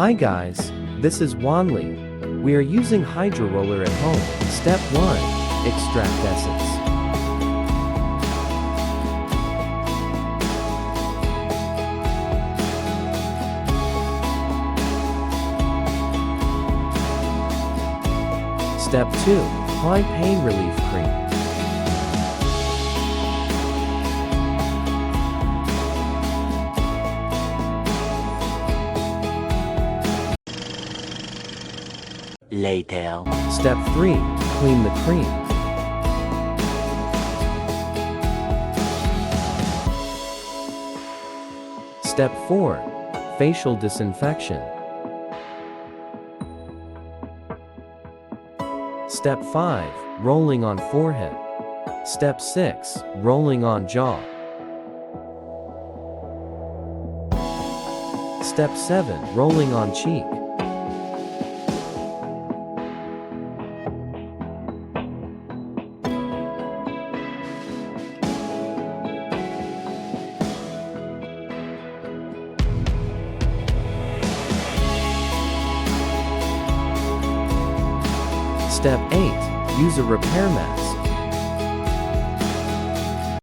Hi guys, this is Wanli. We are using hydra roller at home. Step 1. Extract essence. Step 2. Apply pain relief cream. Later. Step 3. Clean the cream. Step 4. Facial disinfection. Step 5. Rolling on forehead. Step 6. Rolling on jaw. Step 7. Rolling on cheek. Step 8. Use a repair mask.